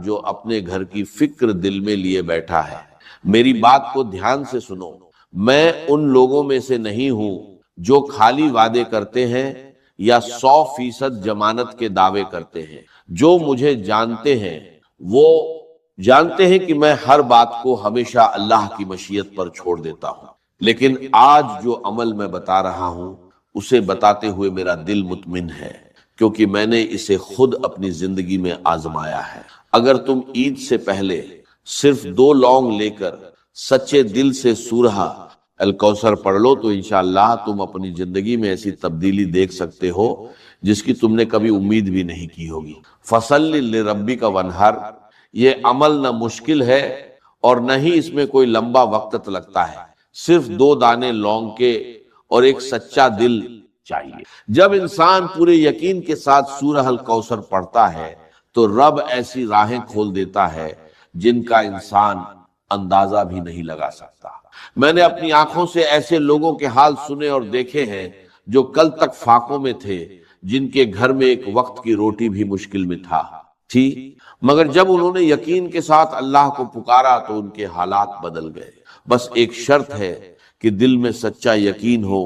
جو اپنے گھر کی فکر دل میں لیے بیٹھا ہے، میری بات کو دھیان سے سنو، میں ان لوگوں میں سے نہیں ہوں جو خالی وعدے کرتے ہیں یا 100% ضمانت کے دعوے کرتے ہیں۔ جو مجھے جانتے ہیں وہ جانتے ہیں کہ میں ہر بات کو ہمیشہ اللہ کی مشیت پر چھوڑ دیتا ہوں، لیکن آج جو عمل میں بتا رہا ہوں اسے بتاتے ہوئے میرا دل مطمئن ہے، کیونکہ میں نے اسے خود اپنی زندگی میں آزمایا ہے۔ اگر تم عید سے پہلے صرف 2 لونگ لے کر سچے دل سے سورہ الکوثر پڑھ لو تو انشاءاللہ تم اپنی زندگی میں ایسی تبدیلی دیکھ سکتے ہو جس کی تم نے کبھی امید بھی نہیں کی ہوگی۔ فصل لربک وانحر، یہ عمل نہ مشکل ہے اور نہ ہی اس میں کوئی لمبا وقت لگتا ہے، صرف 2 دانے لونگ کے اور ایک سچا دل چاہیے۔ جب انسان پورے یقین کے ساتھ سورہ الکوثر پڑھتا ہے تو رب ایسی راہیں کھول دیتا ہے جن کا انسان اندازہ بھی نہیں لگا سکتا۔ میں نے اپنی آنکھوں سے ایسے لوگوں کے حال سنے اور دیکھے ہیں جو کل تک فاقوں میں تھے، جن کے گھر میں ایک وقت کی روٹی بھی مشکل میں تھی، مگر جب انہوں نے یقین کے ساتھ اللہ کو پکارا تو ان کے حالات بدل گئے۔ بس ایک شرط ہے کہ دل میں سچا یقین ہو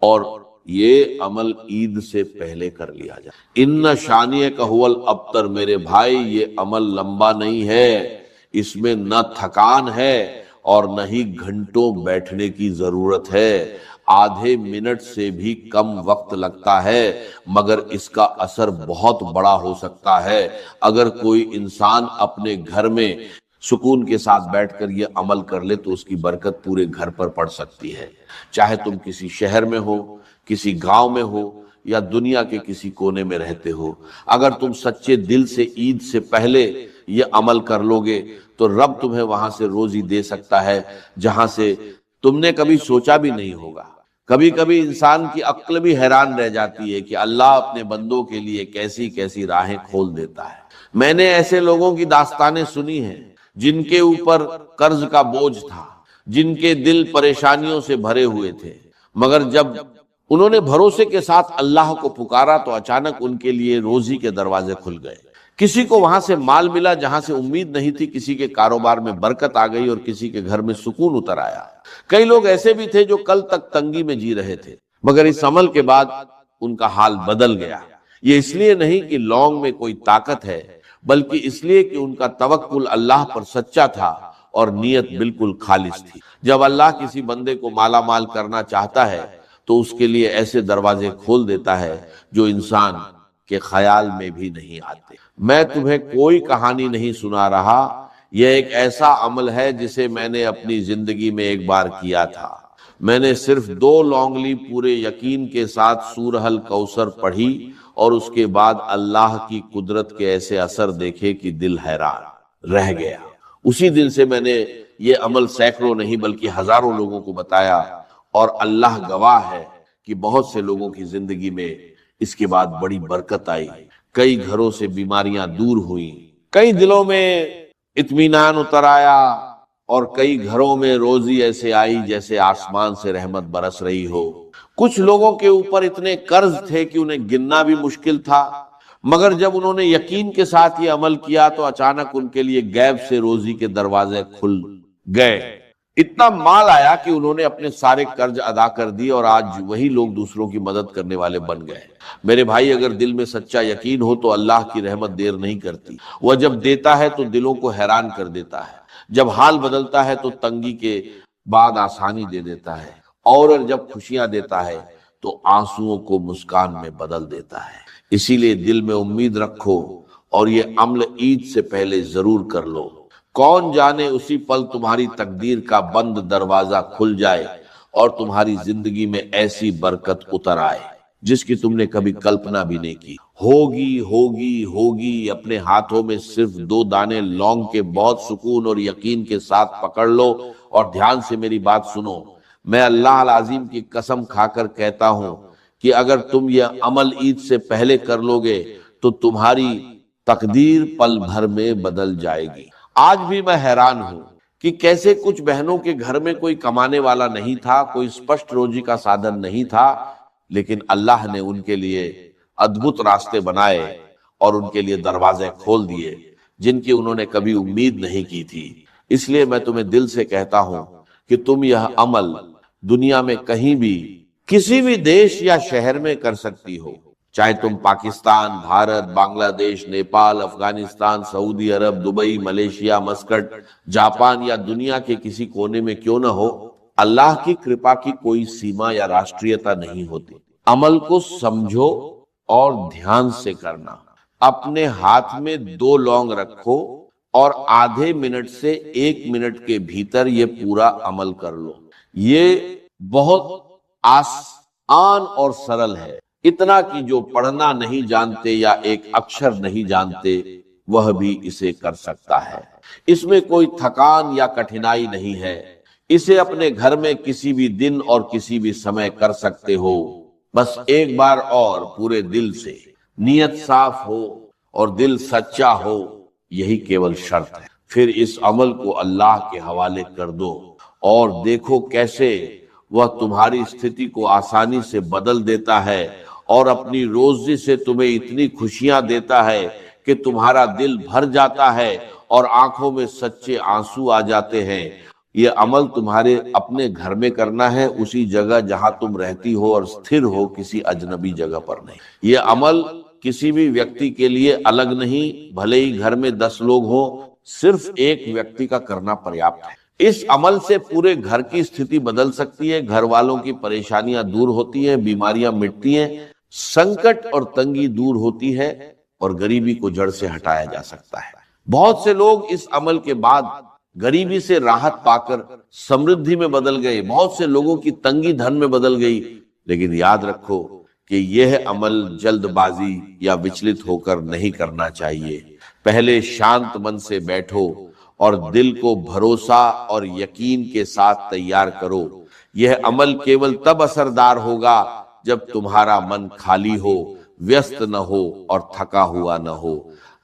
اور یہ عمل عید سے پہلے کر لیا جائے۔ ان شانئک ھو الابتر، میرے بھائی یہ عمل لمبا نہیں ہے، اس میں نہ تھکان ہے اور نہ ہی گھنٹوں بیٹھنے کی ضرورت ہے، آدھے منٹ سے بھی کم وقت لگتا ہے، مگر اس کا اثر بہت بڑا ہو سکتا ہے۔ اگر کوئی انسان اپنے گھر میں سکون کے ساتھ بیٹھ کر یہ عمل کر لے تو اس کی برکت پورے گھر پر پڑ سکتی ہے، چاہے تم کسی شہر میں ہو، کسی گاؤں میں ہو یا دنیا کے کسی کونے میں رہتے ہو۔ اگر تم سچے دل سے عید سے پہلے یہ عمل کر لو گے تو رب تمہیں وہاں سے روزی دے سکتا ہے جہاں سے تم نے کبھی سوچا بھی نہیں ہوگا۔ کبھی کبھی انسان کی عقل بھی حیران رہ جاتی ہے کہ اللہ اپنے بندوں کے لیے کیسی کیسی راہیں کھول دیتا ہے۔ میں نے ایسے لوگوں کی داستانیں سنی ہیں جن کے اوپر قرض کا بوجھ تھا، جن کے دل پریشانیوں سے بھرے ہوئے تھے، مگر جب انہوں نے بھروسے کے ساتھ اللہ کو پکارا تو اچانک ان کے لیے روزی کے دروازے کھل گئے۔ کسی کو وہاں سے مال ملا جہاں سے امید نہیں تھی، کسی کے کاروبار میں برکت آ گئی اور کسی کے گھر میں سکون اتر آیا۔ کئی لوگ ایسے بھی تھے جو کل تک تنگی میں جی رہے تھے، مگر اس عمل کے بعد ان کا حال بدل گیا۔ یہ اس لیے نہیں کہ لونگ میں کوئی طاقت ہے، بلکہ اس لیے کہ ان کا توکل اللہ پر سچا تھا اور نیت بالکل خالص تھی۔ جب اللہ کسی بندے کو مالا مال کرنا چاہتا ہے تو اس کے لیے ایسے دروازے کھول دیتا ہے جو انسان کے خیال میں بھی نہیں آتے۔ میں تمہیں کوئی کہانی نہیں سنا رہا، یہ ایک ایسا عمل ہے جسے میں نے اپنی زندگی میں ایک بار کیا تھا۔ میں نے صرف 2 لونگ لی، پورے یقین کے ساتھ سورہ الکوثر پڑھی اور اس کے بعد اللہ کی قدرت کے ایسے اثر دیکھے کہ دل حیران رہ گیا۔ اسی دن سے میں نے یہ عمل سینکڑوں نہیں بلکہ ہزاروں لوگوں کو بتایا، اور اللہ گواہ ہے کہ بہت سے لوگوں کی زندگی میں اس کے بعد بڑی برکت آئی، کئی گھروں سے بیماریاں دور ہوئیں، کئی دلوں میں اطمینان اتر آیا، اور کئی گھروں میں روزی ایسے آئی جیسے آسمان سے رحمت برس رہی ہو۔ کچھ لوگوں کے اوپر اتنے قرض تھے کہ انہیں گننا بھی مشکل تھا، مگر جب انہوں نے یقین کے ساتھ یہ عمل کیا تو اچانک ان کے لیے غیب سے روزی کے دروازے کھل گئے۔ اتنا مال آیا کہ انہوں نے اپنے سارے قرض ادا کر دیے اور آج وہی لوگ دوسروں کی مدد کرنے والے بن گئے۔ میرے بھائی، اگر دل میں سچا یقین ہو تو اللہ کی رحمت دیر نہیں کرتی، وہ جب دیتا ہے تو دلوں کو حیران کر دیتا ہے، جب حال بدلتا ہے تو تنگی کے بعد آسانی دے دیتا ہے، اور جب خوشیاں دیتا ہے تو آنسوؤں کو مسکان میں بدل دیتا ہے۔ اسی لیے دل میں امید رکھو اور یہ عمل عید سے پہلے ضرور کر لو۔ کون جانے اسی پل تمہاری تقدیر کا بند دروازہ کھل جائے اور تمہاری زندگی میں ایسی برکت اتر آئے جس کی تم نے کبھی کلپنا بھی نہیں کی۔ ہوگی ہوگی ہوگی، اپنے ہاتھوں میں صرف 2 دانے لونگ کے بہت سکون اور یقین کے ساتھ پکڑ لو، اور دھیان سے میری بات سنو۔ میں اللہ العظیم کی قسم کھا کر کہتا ہوں کہ اگر تم یہ عمل عید سے پہلے کر لو گے تو تمہاری تقدیر پل بھر میں بدل جائے گی۔ آج بھی میں حیران ہوں کہ کیسے کچھ بہنوں کے گھر میں کوئی کمانے والا نہیں تھا، کوئی اسپشٹ روزی کا سادھن نہیں تھا، لیکن اللہ نے ان کے لیے ادبھت راستے بنائے اور ان کے لیے دروازے کھول دیے۔ جن کی انہوں نے کبھی امید نہیں کی تھی۔ اس لیے میں تمہیں دل سے کہتا ہوں کہ تم یہ عمل دنیا میں کہیں بھی کسی بھی دیش یا شہر میں کر سکتی ہو، چاہے تم پاکستان، بھارت، بنگلہ دیش، نیپال، افغانستان، سعودی عرب، دبئی، ملیشیا، مسکٹ، جاپان یا دنیا کے کسی کونے میں کیوں نہ ہو، اللہ کی کرپا کی کوئی سیما یا راشٹریتا نہیں ہوتی۔ عمل کو سمجھو اور دھیان سے کرنا۔ اپنے ہاتھ میں 2 لونگ رکھو اور آدھے منٹ سے 1 منٹ کے بھیتر یہ پورا عمل کر لو۔ یہ بہت آسان اور سرل ہے، اتنا کہ جو پڑھنا نہیں جانتے یا ایک اکشر نہیں جانتے وہ بھی اسے کر سکتا ہے۔ اس میں کوئی تھکان یا کٹھنائی نہیں ہے۔ اسے اپنے گھر میں کسی بھی دن اور کسی بھی سمے کر سکتے ہو، بس ایک بار اور پورے دل سے، نیت صاف ہو اور دل سچا ہو، یہی کیول شرط ہے۔ پھر اس عمل کو اللہ کے حوالے کر دو اور دیکھو کیسے وہ تمہاری استھتی کو آسانی سے بدل دیتا ہے اور اپنی روزی سے تمہیں اتنی خوشیاں دیتا ہے کہ تمہارا دل بھر جاتا ہے اور آنکھوں میں سچے آنسو آ جاتے ہیں۔ یہ عمل تمہارے اپنے گھر میں کرنا ہے، اسی جگہ جہاں تم رہتی ہو اور ستھر ہو، کسی اجنبی جگہ پر نہیں۔ یہ عمل کسی بھی ویکتی کے لیے الگ نہیں، بھلے ہی گھر میں 10 لوگ ہوں، صرف ایک ویکتی کا کرنا پریاپت ہے۔ اس عمل سے پورے گھر کی استھتی بدل سکتی ہے، گھر والوں کی پریشانیاں دور ہوتی ہیں، بیماریاں مٹتی ہیں، سنکٹ اور تنگی دور ہوتی ہے اور غریبی کو جڑ سے ہٹایا جا سکتا ہے۔ بہت سے لوگ اس عمل کے بعد غریبی سے راحت پا کر سمردھی میں بدل گئے، بہت سے لوگوں کی تنگی دھن میں بدل گئی، لیکن یاد رکھو کہ یہ عمل جلد بازی یا وچلت ہو کر نہیں کرنا چاہیے۔ پہلے شانت من سے بیٹھو اور دل کو بھروسہ اور یقین کے ساتھ تیار کرو۔ یہ عمل کیول تب اثردار ہوگا جب تمہارا من خالی ہو، ویست نہ ہو اور تھکا ہوا نہ ہو۔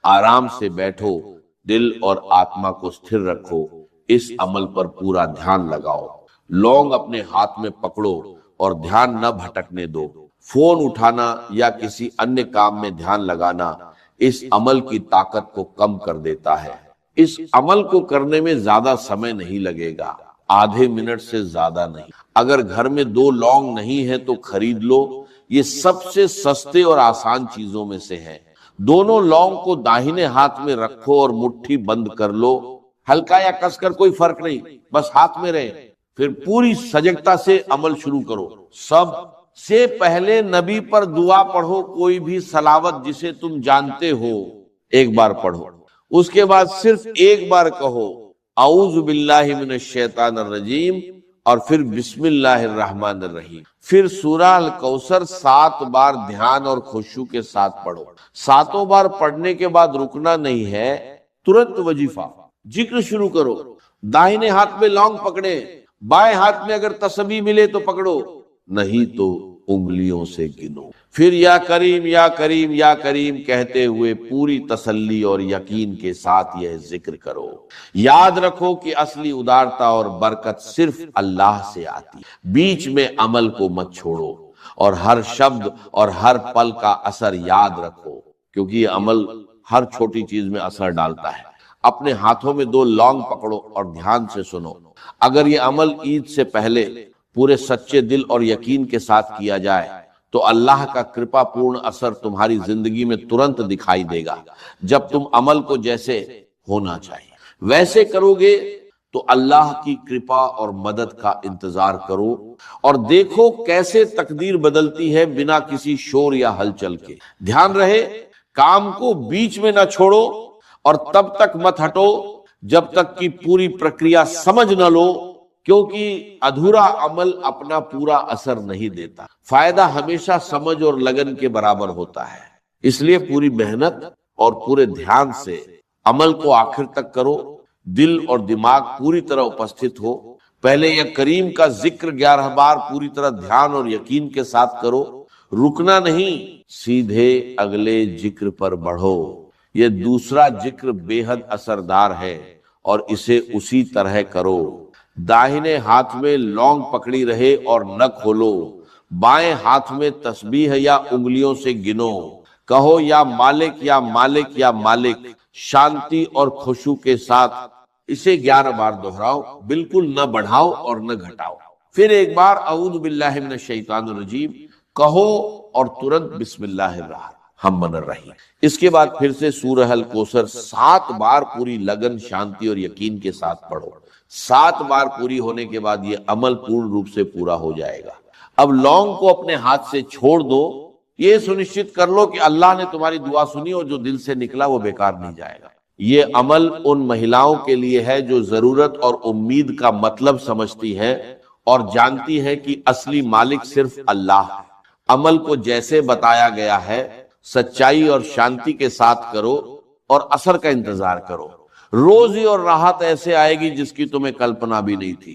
آرام سے بیٹھو، دل اور آتما کو ستھر رکھو، اس عمل پر پورا دھیان لگاؤ۔ لونگ اپنے ہاتھ میں پکڑو اور دھیان نہ بھٹکنے دو۔ فون اٹھانا یا کسی انیہ کام میں دھیان لگانا اس عمل کی طاقت کو کم کر دیتا ہے۔ اس عمل کو کرنے میں زیادہ سمے نہیں لگے گا، آدھے منٹ سے زیادہ نہیں۔ اگر گھر میں 2 لونگ نہیں ہے تو خرید لو، یہ سب سے سستے اور آسان چیزوں میں سے ہے۔ دونوں لونگ کو داہنے ہاتھ میں رکھو اور مٹھی بند کر لو، ہلکا یا کس کر کوئی فرق نہیں، بس ہاتھ میں رہے۔ پھر پوری سجگتا سے عمل شروع کرو۔ سب سے پہلے نبی پر دعا پڑھو، کوئی بھی صلوات جسے تم جانتے ہو ایک بار پڑھو، اس کے بعد صرف ایک بار کہو اعوذ باللہ من الشیطان الرجیم اور پھر بسم اللہ الرحمن الرحیم۔ پھر سورہ الکوثر 7 بار دھیان اور خشوع کے ساتھ پڑھو۔ 7 بار پڑھنے کے بعد رکنا نہیں ہے، ترنت وظیفہ ذکر شروع کرو۔ داہنے ہاتھ میں لونگ پکڑے، بائیں ہاتھ میں اگر تسبیح ملے تو پکڑو، نہیں تو انگلیوں سے گنو۔ پھر یا کریم یا کریم یا کریم کہتے ہوئے پوری تسلی اور یقین کے ساتھ یہ ذکر کرو۔ یاد رکھو کہ اصلی ادارتا اور برکت صرف اللہ سے آتی۔ بیچ میں عمل کو مت چھوڑو اور ہر شبد اور ہر پل کا اثر یاد رکھو، کیونکہ یہ عمل ہر چھوٹی چیز میں اثر ڈالتا ہے۔ اپنے ہاتھوں میں 2 لونگ پکڑو اور دھیان سے سنو۔ اگر یہ عمل عید سے پہلے پورے سچے دل اور یقین کے ساتھ کیا جائے تو اللہ کا کرپا پورن اثر تمہاری زندگی میں ترنت دکھائی دے گا۔ جب تم عمل کو جیسے ہونا چاہیے ویسے کرو گے تو اللہ کی کرپا اور مدد کا انتظار کرو اور دیکھو کیسے تقدیر بدلتی ہے بنا کسی شور یا ہلچل کے۔ دھیان رہے کام کو بیچ میں نہ چھوڑو اور تب تک مت ہٹو جب تک کہ پوری پرکریا سمجھ نہ لو، کیونکہ ادھورا عمل اپنا پورا اثر نہیں دیتا۔ فائدہ ہمیشہ سمجھ اور لگن کے برابر ہوتا ہے، اس لیے پوری محنت اور پورے دھیان سے عمل کو آخر تک کرو۔ دل اور دماغ پوری طرح اپستھت ہو۔ پہلے یہ کریم کا ذکر 11 بار پوری طرح دھیان اور یقین کے ساتھ کرو، رکنا نہیں، سیدھے اگلے ذکر پر بڑھو۔ یہ دوسرا ذکر بے حد اثردار ہے اور اسے اسی طرح کرو۔ داہنے ہاتھ میں لونگ پکڑی رہے اور نہ کھولو، بائیں ہاتھ میں تسبیح یا انگلیوں سے گنو، کہو یا مالک یا مالک یا مالک، شانتی اور خشوع کے ساتھ اسے 11 بار دہراؤ، بالکل نہ بڑھاؤ اور نہ گھٹاؤ۔ پھر ایک بار اعوذ باللہ من الشیطان الرجیم کہو اور ترنت بسم اللہ الرحمن الرحیم۔ اس کے بعد پھر سے سورہ الکوثر 7 بار پوری لگن، شانتی اور یقین کے ساتھ پڑھو۔ 7 بار پوری ہونے کے بعد یہ عمل پورن روپ سے پورا ہو جائے گا۔ اب لونگ کو اپنے ہاتھ سے چھوڑ دو، یہ سنشچت کر لو کہ اللہ نے تمہاری دعا سنی اور جو دل سے نکلا وہ بیکار نہیں جائے گا۔ یہ عمل ان مہیلاؤں کے لیے ہے جو ضرورت اور امید کا مطلب سمجھتی ہے اور جانتی ہے کہ اصلی مالک صرف اللہ ہے۔ عمل کو جیسے بتایا گیا ہے سچائی اور شانتی کے ساتھ کرو اور اثر کا انتظار کرو۔ روزی اور راحت ایسے آئے گی جس کی تمہیں کلپنا بھی نہیں تھی۔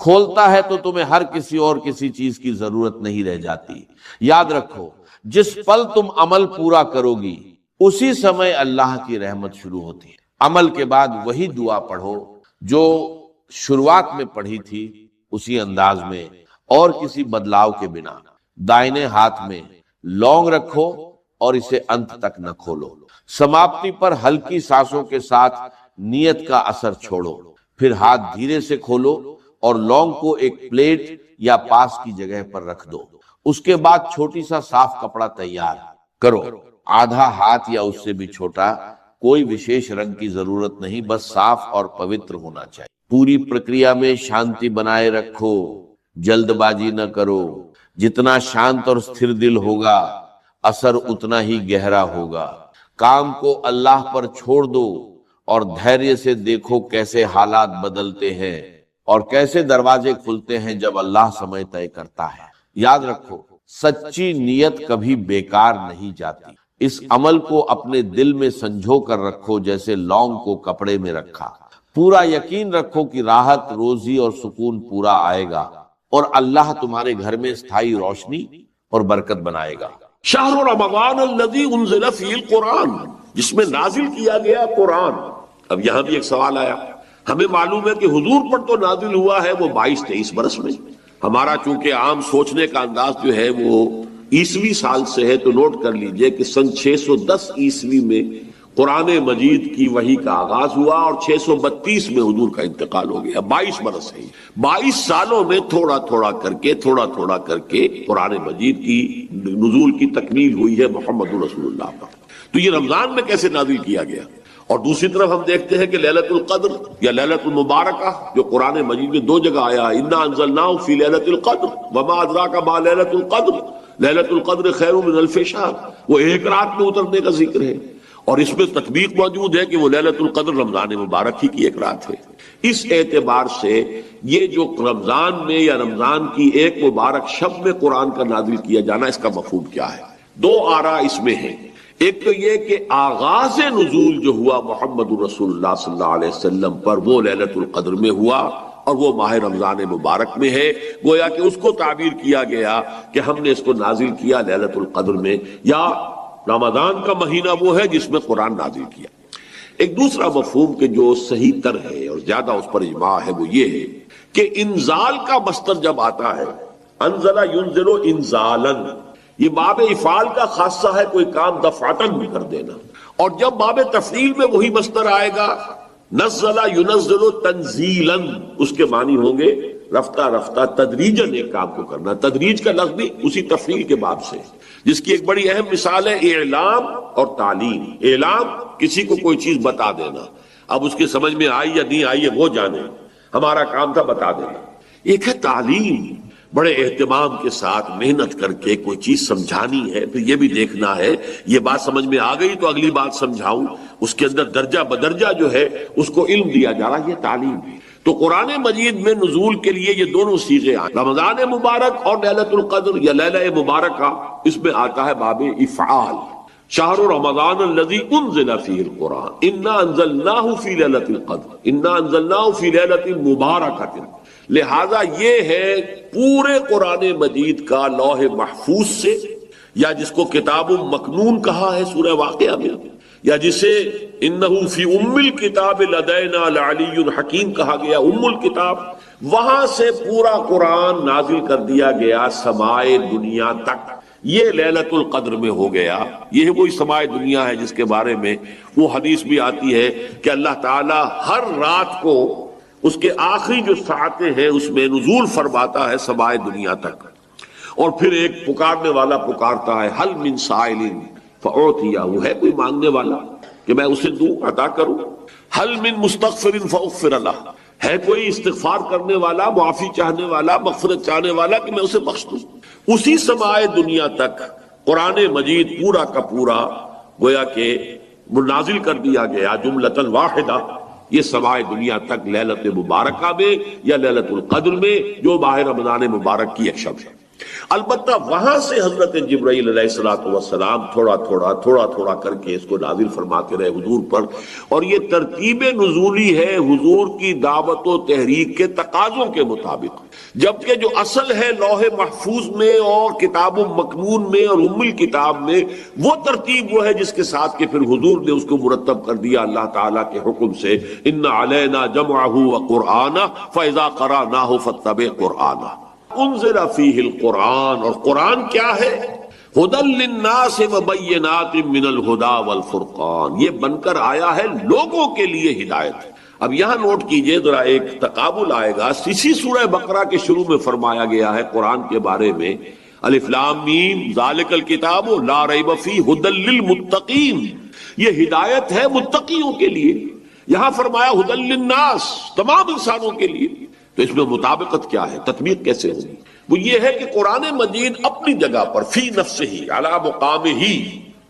کھولتا ہے تو تمہیں ہر کسی اور کسی چیز کی ضرورت نہیں رہ جاتی۔ یاد رکھو، جس پل تم عمل پورا کرو گی اسی سمے اللہ کی رحمت شروع ہوتی ہے۔ عمل کے بعد وہی دعا پڑھو جو شروعات میں پڑھی تھی، اسی انداز میں اور کسی بدلاؤ کے بنا۔ دائنے ہاتھ میں لونگ رکھو اور اسے انت تک نہ کھولو۔ سماپتی پر ہلکی سانسوں کے ساتھ نیت کا اثر چھوڑو، پھر ہاتھ دھیرے سے کھولو اور لونگ کو ایک پلیٹ یا پاس کی جگہ پر رکھ دو۔ اس کے بعد چھوٹی سا صاف کپڑا تیار کرو، آدھا ہاتھ یا اس سے بھی چھوٹا، کوئی وشیش رنگ کی ضرورت نہیں، بس صاف اور پوتر ہونا چاہیے۔ پوری پرکریا میں شانتی بنائے رکھو، جلد بازی نہ کرو۔ جتنا شانت اور ستھر دل ہوگا اثر اتنا ہی گہرا ہوگا۔ کام کو اللہ پر چھوڑ دو اور دھیریہ سے دیکھو کیسے حالات بدلتے ہیں اور کیسے دروازے کھلتے ہیں جب اللہ سمے طے کرتا ہے۔ یاد رکھو، سچی نیت کبھی بیکار نہیں جاتی۔ اس عمل کو اپنے دل میں سنجھو کر رکھو جیسے لونگ کو کپڑے میں رکھا۔ پورا یقین رکھو کہ راحت، روزی اور سکون پورا آئے گا اور اللہ تمہارے گھر میں استھائی روشنی اور برکت بنائے گا۔ شہر رمضان الذی انزل فیہ القرآن، جس میں نازل کیا گیا قرآن۔ اب یہاں بھی ایک سوال آیا، ہمیں معلوم ہے کہ حضور پر تو نازل ہوا ہے وہ 22-23 برس میں۔ ہمارا چونکہ عام سوچنے کا انداز جو ہے وہ عیسوی سال سے ہے، تو نوٹ کر لیجئے کہ سن 610 عیسوی میں قرآن مجید کی وحی کا آغاز ہوا اور 632 میں حضور کا انتقال ہو گیا۔ 22 برس ہے۔ 22 سالوں میں تھوڑا تھوڑا کر کے قرآن مجید کی نزول کی تکمیل ہوئی ہے محمد رسول اللہ کا۔ تو یہ رمضان میں کیسے نازل کیا گیا؟ اور دوسری طرف ہم دیکھتے ہیں کہ لیلۃ القدر یا لیلۃ المبارکہ جو قرآن مجید میں 2 جگہ آیا ہے، انا انزلناہ فی لیلۃ القدر وما ادراک ما لیلۃ القدر، لیلۃ القدر خیر من الف شہر، وہ ایک رات میں اترنے کا ذکر ہے، اور اس میں تطبیق موجود ہے کہ وہ لیلۃ القدر رمضان مبارک ہی کی ایک رات ہے۔ اس اعتبار سے یہ جو رمضان میں یا رمضان کی ایک مبارک شب میں قرآن کا نازل کیا جانا، اس کا مفہوم کیا ہے؟ 2 آراء اس میں ہیں۔ ایک تو یہ کہ آغاز نزول جو ہوا محمد رسول اللہ صلی اللہ علیہ وسلم پر وہ لیلۃ القدر میں ہوا اور وہ ماہ رمضان مبارک میں ہے، گویا کہ اس کو تعبیر کیا گیا کہ ہم نے اس کو نازل کیا لیلۃ القدر میں، یا رمضان کا مہینہ وہ ہے جس میں قرآن نازل کیا۔ ایک دوسرا مفہوم کہ جو صحیح تر ہے اور زیادہ اس پر اجماع ہے وہ یہ ہے کہ انزال کا مصدر جب آتا ہے، انزل ینزل انزالا، یہ باب افعال کا خاصہ ہے، کوئی کام دفعتاً بھی کر دینا، اور جب باب تفعیل میں وہی مصدر آئے گا نزل ینزل تنزیلا، اس کے معنی ہوں گے رفتہ رفتہ تدریجاً ایک کام کو کرنا۔ تدریج کا لفظ بھی اسی تفعیل کے باب سے، جس کی ایک بڑی اہم مثال ہے اعلام اور تعلیم۔ اعلام، کسی کو کوئی چیز بتا دینا، اب اس کے سمجھ میں آئی یا نہیں آئی ہے وہ جانے، ہمارا کام تھا بتا دینا۔ ایک ہے تعلیم، بڑے اہتمام کے ساتھ محنت کر کے کوئی چیز سمجھانی ہے، پھر یہ بھی دیکھنا ہے یہ بات سمجھ میں آ گئی تو اگلی بات سمجھاؤں، اس کے اندر درجہ بدرجہ جو ہے اس کو علم دیا جا رہا ہے، یہ تعلیم ہے۔ تو قرآن مجید میں نزول کے لیے یہ دونوں صیغے آئے، رمضان مبارک اور لیلۃ القدر یا لیلہ مبارکہ، اس میں آتا ہے باب افعال، شہر رمضان الذی انزل فیہ القرآن انا انزلناہ فی لیلۃ القدر انا انزلناہ فی لیلۃ مبارکۃ۔ لہذا یہ ہے پورے قرآن مجید کا لوح محفوظ سے، یا جس کو کتاب مکنون کہا ہے سورہ واقعہ میں، یا جسے انہ فی ام الکتاب لدینا لعلی حکیم کہا گیا، ام الکتاب، وہاں سے پورا قرآن نازل کر دیا گیا سمائے دنیا تک۔ یہ لیلۃ القدر میں ہو گیا. یہ وہی سماع دنیا ہے جس کے بارے میں وہ حدیث بھی آتی ہے کہ اللہ تعالیٰ ہر رات کو اس کے آخری جو ساعتیں ہیں اس میں نزول فرماتا ہے سماع دنیا تک، اور پھر ایک پکارنے والا پکارتا ہے حل من سائل فاعطیہ، وہ ہے کوئی مانگنے والا کہ میں اسے دوں، عطا کروں. حل من مستغفر فاغفر لہ، ہے کوئی استغفار کرنے والا، معافی چاہنے والا، مغفرت چاہنے والا کہ میں اسے بخش دوں. اسی سماع دنیا تک قرآن مجید پورا کا پورا گویا کہ نازل کر دیا گیا جملۃ واحدہ. یہ سماع دنیا تک لیلت مبارکہ میں یا لیلت القدر میں جو ماہ رمضان مبارک کی ایک شب ہے. البتہ وہاں سے حضرت جبرائیل علیہ الصلوۃ والسلام تھوڑا تھوڑا کر کے اس کو نازل فرماتے رہے حضور پر، اور یہ ترتیب نزولی ہے حضور کی دعوت و تحریک کے تقاضوں کے مطابق. جبکہ جو اصل ہے لوح محفوظ میں اور کتاب مکنون میں اور ام الکتاب میں، وہ ترتیب وہ ہے جس کے ساتھ کہ پھر حضور نے اس کو مرتب کر دیا اللہ تعالیٰ کے حکم سے، ان علینا جمعہ وقرآنہ فاذا قرأناہ فاتبع قرآنہ. انزل فیہ القرآن، اور قرآن کیا ہے؟ ہدی للناس وبینات من الہدی والفرقان، یہ بن کر آیا ہے لوگوں کے لیے ہدایت. اب یہاں نوٹ کیجئے ذرا، ایک تقابل آئے گا. اسی سورہ بقرہ کے شروع میں فرمایا گیا ہے قرآن کے بارے میں الف لام میم ذالک الکتاب لا ریب فیہ ہدی للمتقین، یہ ہدایت ہے متقیوں کے لیے. یہاں فرمایا ہدی للناس، تمام انسانوں کے لیے. تو اس میں مطابقت کیا ہے، تطبیق کیسے ہوگی؟ وہ یہ ہے کہ قرآن مجید اپنی جگہ پر فی نفسہ ہی علی مقام ہی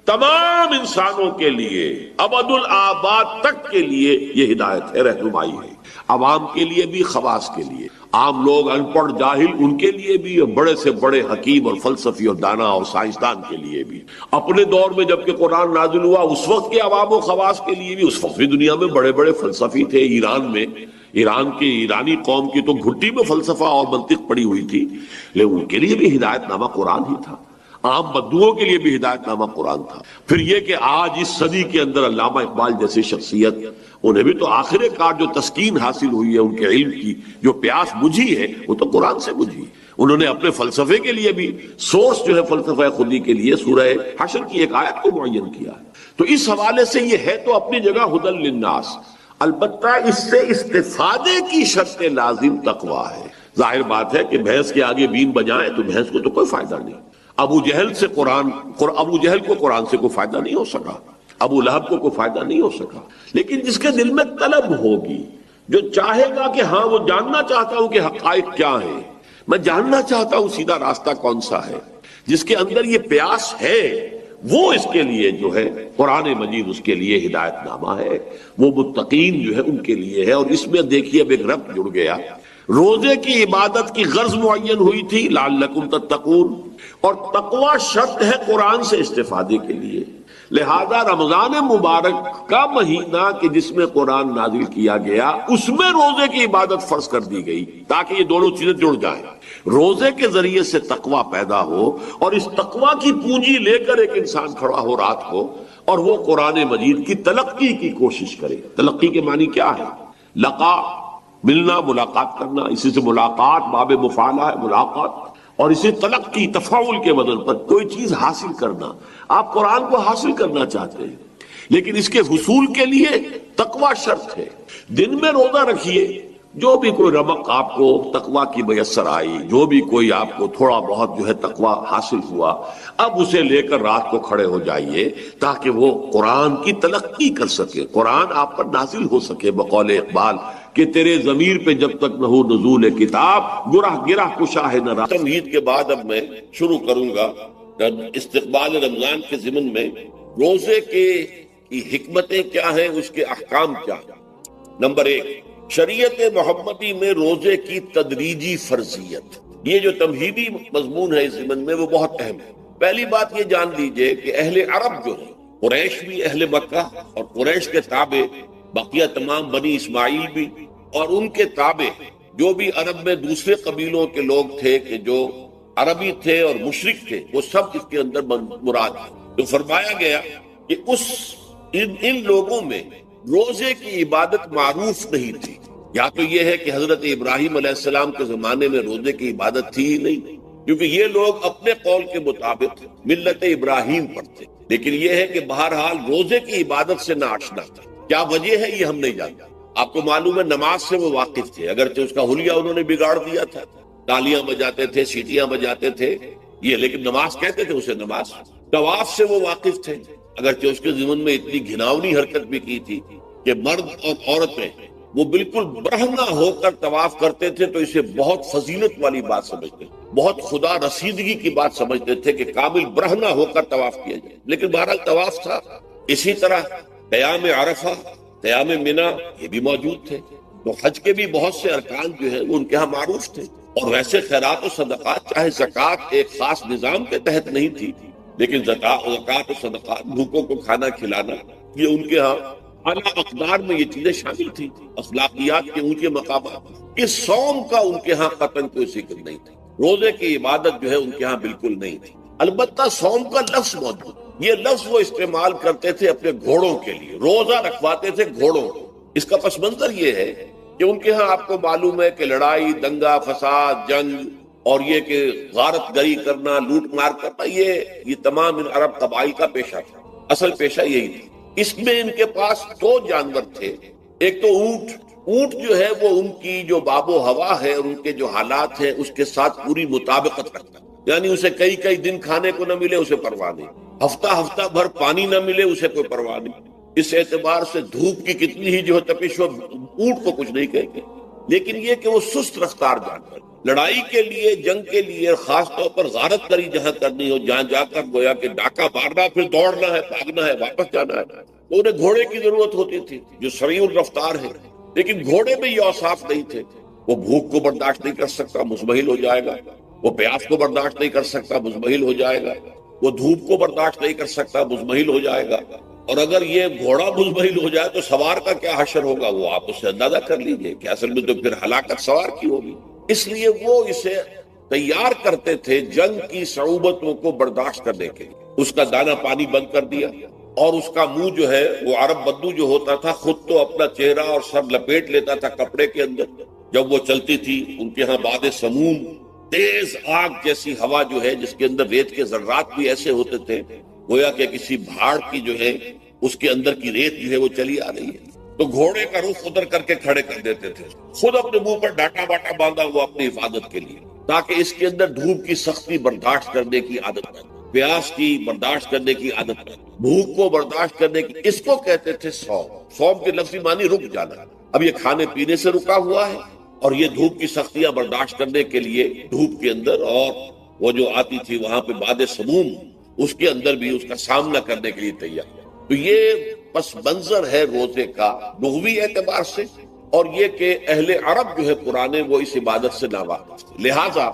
تمام انسانوں کے لیے ابد الآباد تک کے لیے یہ ہدایت ہے، رہنمائی ہے. عوام کے لیے بھی، خواص کے لیے، عام لوگ ان پڑھ جاہل ان کے لیے بھی، اور بڑے سے بڑے حکیم اور فلسفی اور دانا اور سائنسدان کے لیے بھی. اپنے دور میں جب کہ قرآن نازل ہوا اس وقت کے عوام و خواص کے لیے بھی. اس وقت بھی دنیا میں بڑے بڑے فلسفی تھے. ایران میں، ایرانی قوم کی تو گھٹی میں فلسفہ اور منطق پڑی ہوئی تھی، لیکن ان کے لیے بھی ہدایت نامہ قرآن ہی تھا. عام بدوؤں کے لیے بھی ہدایت نامہ قرآن تھا. پھر یہ کہ آج اس صدی کے اندر علامہ اقبال جیسی شخصیت، انہیں بھی تو آخر کار جو تسکین حاصل ہوئی ہے، ان کے علم کی جو پیاس بجھی ہے، وہ تو قرآن سے بجھی. انہوں نے اپنے فلسفے کے لیے بھی سورس جو ہے فلسفہ خودی کے لیے سورہ حشر کی ایک آیت کو معین کیا ہے. تو اس حوالے سے یہ ہے تو اپنی جگہ ہدی للناس. البتہ اس سے استفادے کی شرط لازم تقویٰ ہے. ظاہر بات ہے کہ بھینس کے آگے بین بجائیں تو بھینس کو تو کوئی فائدہ نہیں. ابو جہل کو قرآن سے کوئی فائدہ نہیں ہو سکا، ابو لہب کو کوئی فائدہ نہیں ہو سکا. لیکن جس کے دل میں طلب ہوگی، جو چاہے گا کہ ہاں وہ جاننا چاہتا ہوں کہ حقائق کیا ہیں، میں جاننا چاہتا ہوں سیدھا راستہ کون سا ہے، جس کے اندر یہ پیاس ہے، وہ اس کے لیے جو ہے قرآن مجید اس کے لیے ہدایت نامہ ہے. وہ متقین جو ہے ان کے لیے ہے. اور اس میں دیکھیے اب ایک ربط جڑ گیا. روزے کی عبادت کی غرض معین ہوئی تھی لعلکم تتقون، اور تقوی شرط ہے قرآن سے استفادے کے لیے. لہذا رمضان مبارک کا مہینہ کہ جس میں قرآن نازل کیا گیا، اس میں روزے کی عبادت فرض کر دی گئی تاکہ یہ دونوں چیزیں جڑ جائیں. روزے کے ذریعے سے تقوی پیدا ہو، اور اس تقوی کی پونجی لے کر ایک انسان کھڑا ہو رات کو، اور وہ قرآن مجید کی تلقی کی کوشش کرے. تلقی کے معنی کیا ہے؟ لقا، ملنا، ملاقات کرنا. اسی سے ملاقات باب مفعلہ ہے، ملاقات. اور اسے تلقی تفاعل کے بدل پر کوئی چیز حاصل کرنا. آپ قرآن کو حاصل کرنا چاہتے ہیں، لیکن اس کے حصول کے لیے تقوی شرط ہے. دن میں روزہ رکھیے، جو بھی کوئی رمق آپ کو تقوی کی میسر آئی، جو بھی کوئی آپ کو تھوڑا بہت جو ہے تقوی حاصل ہوا، اب اسے لے کر رات کو کھڑے ہو جائیے تاکہ وہ قرآن کی تلقی کر سکے، قرآن آپ پر نازل ہو سکے. بقول اقبال کہ تیرے ضمیر پہ جب تک نہ ہو نزول کتاب، گرہ کشا ہے نہ راہ. تمہید کے بعد اب میں شروع کروں گا استقبال رمضان کے ضمن میں روزے کی حکمتیں کیا ہیں، اس کے احکام کیا ہیں. نمبر 1، شریعت محمدی میں روزے کی تدریجی فرضیت. یہ جو تمہیدی مضمون ہے اس ضمن میں وہ بہت اہم ہے. پہلی بات یہ جان لیجئے کہ اہل عرب جو ہے، قریش بھی، اہل مکہ اور قریش کے تابع بقیہ تمام بنی اسماعیل بھی، اور ان کے تابع جو بھی عرب میں دوسرے قبیلوں کے لوگ تھے کہ جو عربی تھے اور مشرک تھے، وہ سب اس کے اندر مراد ہیں. تو فرمایا گیا کہ ان لوگوں میں روزے کی عبادت معروف نہیں تھی. یا تو یہ ہے کہ حضرت ابراہیم علیہ السلام کے زمانے میں روزے کی عبادت تھی ہی نہیں، کیونکہ یہ لوگ اپنے قول کے مطابق ملت ابراہیم پر تھے، لیکن یہ ہے کہ بہرحال روزے کی عبادت سے نہ آشنا تھا۔ کیا وجہ ہے یہ ہم نہیں جانتے۔ آپ کو معلوم ہے نماز سے وہ واقف تھے، اگرچہ اس کا حلیہ انہوں نے بگاڑ دیا تھا، تالیاں بجاتے تھے، سیٹیاں بجاتے تھے یہ، لیکن نماز کہتے تھے اسے نماز۔ طواف سے وہ واقف تھے، اگرچہ اس کے ضمن میں اتنی گھناؤنی حرکت بھی کی تھی کہ مرد اور عورتیں وہ بالکل برہنہ ہو کر طواف کرتے تھے، تو اسے بہت فضیلت والی بات سمجھتے، بہت خدا رسیدگی کی بات سمجھتے تھے کہ کامل برہنہ ہو کر طواف کیا جائے، لیکن بہرحال طواف تھا۔ اسی طرح قیام عرفہ، قیام منا یہ بھی موجود تھے۔ تو حج کے بھی بہت سے ارکان جو ہیں وہ ان کے ہاں معروف تھے، اور ویسے خیرات و صدقات، چاہے زکوٰۃ ایک خاص نظام کے تحت نہیں تھی، لیکن زکوٰۃ و صدقات، بھوکوں کو کھانا کھلانا، یہ ان کے ہاں اعلیٰ اقدار میں یہ چیزیں شامل تھیں، اخلاقیات کے اونچے مقامات۔ اس صوم کا ان کے ہاں قطعاً کوئی ذکر نہیں تھا، روزے کی عبادت جو ہے ان کے ہاں بالکل نہیں تھی۔ البتہ صوم کا لفظ موجود، یہ لفظ وہ استعمال کرتے تھے اپنے گھوڑوں کے لیے، روزہ رکھواتے تھے گھوڑوں کو۔ اس کا پس منظر یہ ہے کہ ان کے ہاں آپ کو معلوم ہے کہ لڑائی، دنگا فساد، جنگ، اور یہ کہ غارت گری کرنا، لوٹ مار کرنا، یہ تمام ان عرب قبائل کا پیشہ تھا، اصل پیشہ یہی تھا۔ اس میں ان کے پاس دو جانور تھے، ایک تو اونٹ۔ اونٹ جو ہے وہ ان کی جو باب و ہوا ہے اور ان کے جو حالات ہیں اس کے ساتھ پوری مطابقت رکھتا، یعنی اسے کئی دن کھانے کو نہ ملے اسے پرواہ نہیں، ہفتہ بھر پانی نہ ملے اسے کوئی پرواہ نہیں۔ اس اعتبار سے دھوپ کی کتنی ہی جو ہے تپش ہو، اونٹ کو کچھ نہیں کہیں گے، لیکن یہ کہ وہ سست رفتار جانور، لڑائی کے لیے، جنگ کے لیے، خاص طور پر غارت گری جہاں کرنی ہو، جہاں جا کر گویا کہ ڈاکہ مارنا، پھر دوڑنا ہے، بھاگنا ہے، واپس جانا ہے، تو انہیں گھوڑے کی ضرورت ہوتی تھی جو سریع الرفتار ہے۔ لیکن گھوڑے میں یہ اوصاف نہیں تھے، وہ بھوک کو برداشت نہیں کر سکتا، مزمحل ہو جائے گا، وہ پیاس کو برداشت نہیں کر سکتا، مزمحل ہو جائے گا، وہ دھوپ کو برداشت نہیں کر سکتا، مزمحل ہو جائے گا، اور اگر یہ گھوڑا مزمحل ہو جائے تو سوار کا کیا حشر ہوگا، وہ آپ اس سے اندازہ کر لیجئے کہ اصل میں تو پھر ہلاکت سوار کی ہوگی۔ اس لیے وہ اسے تیار کرتے تھے جنگ کی صعوبتوں کو برداشت کرنے کے لیے۔ اس کا دانہ پانی بند کر دیا، اور اس کا منہ جو ہے وہ عرب بدو جو ہوتا تھا خود تو اپنا چہرہ اور سر لپیٹ لیتا تھا کپڑے کے اندر، جب وہ چلتی تھی ان کے ہاں باد سموم، تیز آگ جیسی ہوا جو ہے جس کے اندر ریت کے ذرات بھی ایسے ہوتے تھے گویا کہ کسی بھاڑ کی جو ہے اس کے اندر کی ریت جو ہے وہ چلی آ رہی ہے، تو گھوڑے کا رخ ادھر کر کے کھڑے کر دیتے تھے، خود اپنے منہ پر ڈاٹا باٹا باندھا ہوا اپنی حفاظت کے لیے، تاکہ اس کے اندر دھوپ کی سختی برداشت کرنے کی عادت بنے، پیاس کی برداشت کرنے کی عادت بنے، بھوک کو برداشت کرنے کی۔ اس کو کہتے تھے صوم۔ صوم کے لفظی معنی رک جانا، اب یہ کھانے پینے سے رکا ہوا ہے، اور یہ دھوپ کی سختیاں برداشت کرنے کے لیے دھوپ کے اندر، اور وہ جو آتی تھی وہاں پہ باد سموم، اس کے اندر بھی اس کا سامنا کرنے کے لیے تیار۔ تو یہ پس منظر ہے روزے کا لغوی اعتبار سے، اور یہ کہ اہل عرب جو ہے پرانے وہ اس عبادت سے ناواقف تھے، لہٰذا